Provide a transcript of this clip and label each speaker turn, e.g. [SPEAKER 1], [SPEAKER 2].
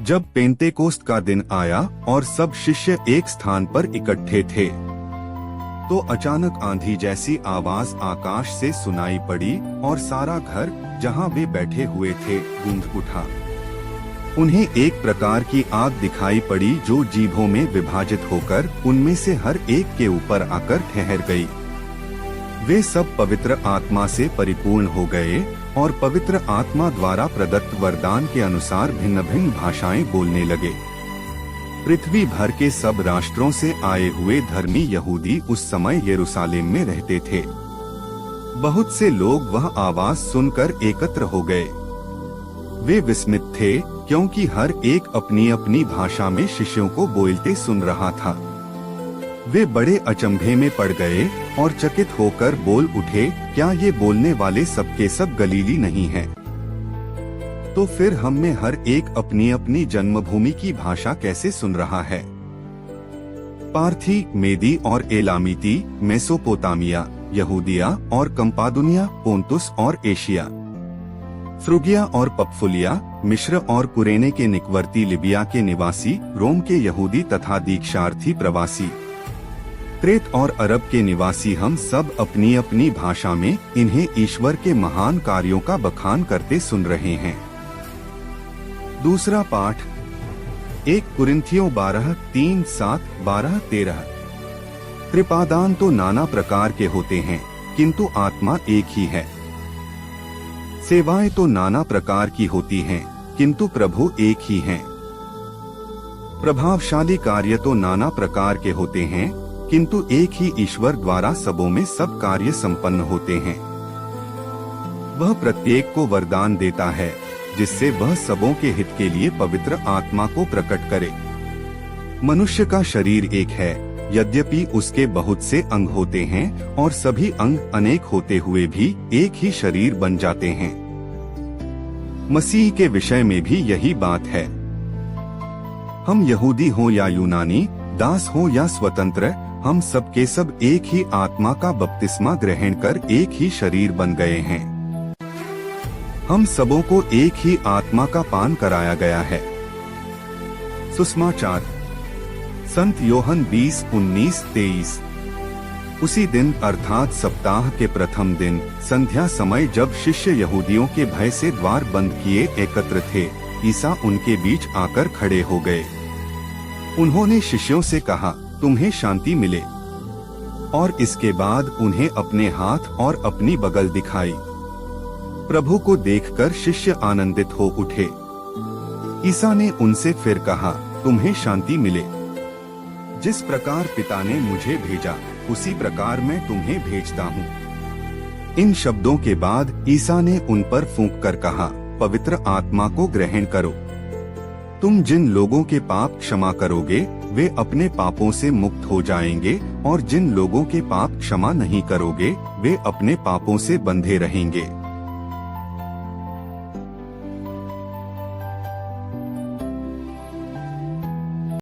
[SPEAKER 1] जब पेंतेकोस्त का दिन आया और सब शिष्य एक स्थान पर इकट्ठे थे, तो अचानक आंधी जैसी आवाज आकाश से सुनाई पड़ी और सारा घर जहां वे बैठे हुए थे गूंज उठा। उन्हें एक प्रकार की आग दिखाई पड़ी जो जीभों में विभाजित होकर उनमें से हर एक के ऊपर आकर ठहर गई। वे सब पवित्र आत्मा से परिपूर्ण हो गए और पवित्र आत्मा द्वारा प्रदत्त वरदान के अनुसार भिन्न भिन्न भाषाएं बोलने लगे। पृथ्वी भर के सब राष्ट्रों से आए हुए धर्मी यहूदी उस समय यरूशलेम में रहते थे। बहुत से लोग वह आवाज सुनकर एकत्र हो गए। वे विस्मित थे क्योंकि हर एक अपनी अपनी भाषा में शिष्यों को बोलते सुन रहा था। वे बड़े अचंभे में पड़ गए और चकित होकर बोल उठे, क्या ये बोलने वाले सबके सब गलीली नहीं हैं? तो फिर हम में हर एक अपनी अपनी जन्मभूमि की भाषा कैसे सुन रहा है? पार्थी, मेदी और एलामीती, मेसोपोटामिया, यहूदिया और कंपादुनिया, पोंतुस और एशिया, फ्रुगिया और पपफुलिया, मिस्र और कुरेने के निकटवर्ती लिबिया के निवासी, रोम के यहूदी तथा दीक्षार्थी प्रवासी, क्रेत और अरब के निवासी, हम सब अपनी अपनी भाषा में इन्हें ईश्वर के महान कार्यों का बखान करते सुन रहे हैं। दूसरा पाठ 1 कुरिन्थियों 12:3-7-12-13। कृपादान तो नाना प्रकार के होते हैं, किंतु आत्मा एक ही है। सेवाएं तो नाना प्रकार की होती हैं, किंतु प्रभु एक ही हैं। प्रभावशाली कार्य तो नाना प्रकार के होते हैं, किंतु एक ही ईश्वर द्वारा सबों में सब कार्य संपन्न होते हैं। वह प्रत्येक को वरदान देता है, जिससे वह सबों के हित के लिए पवित्र आत्मा को प्रकट करे। मनुष्य का शरीर एक है, यद्यपि उसके बहुत से अंग होते हैं और सभी अंग अनेक होते हुए भी एक ही शरीर बन जाते हैं। मसीह के विषय में भी यही बात है। हम यहूदी हो या यूनानी, दास हो या स्वतंत्र, हम सब के सब एक ही आत्मा का बपतिस्मा ग्रहण कर एक ही शरीर बन गए हैं। हम सबों को एक ही आत्मा का पान कराया गया है। सुसमाचार संत योहन 20:19-23। उसी दिन अर्थात सप्ताह के प्रथम दिन संध्या समय, जब शिष्य यहूदियों के भय से द्वार बंद किए एकत्र थे, ईसा उनके बीच आकर खड़े हो गए। उन्होंने शिष्यों से कहा, तुम्हें शांति मिले। और इसके बाद उन्हें अपने हाथ और अपनी बगल दिखाई। प्रभु को देखकर शिष्य आनंदित हो उठे। ईसा ने उनसे फिर कहा, तुम्हें शांति मिले। जिस प्रकार पिता ने मुझे भेजा, उसी प्रकार मैं तुम्हें भेजता हूँ। इन शब्दों के बाद ईसा ने उन पर फूंक कर कहा, पवित्र आत्मा को ग्रहण करो। तुम जिन लोगों के पाप क्षमा करोगे, वे अपने पापों से मुक्त हो जाएंगे, और जिन लोगों के पाप क्षमा नहीं करोगे, वे अपने पापों से बंधे रहेंगे।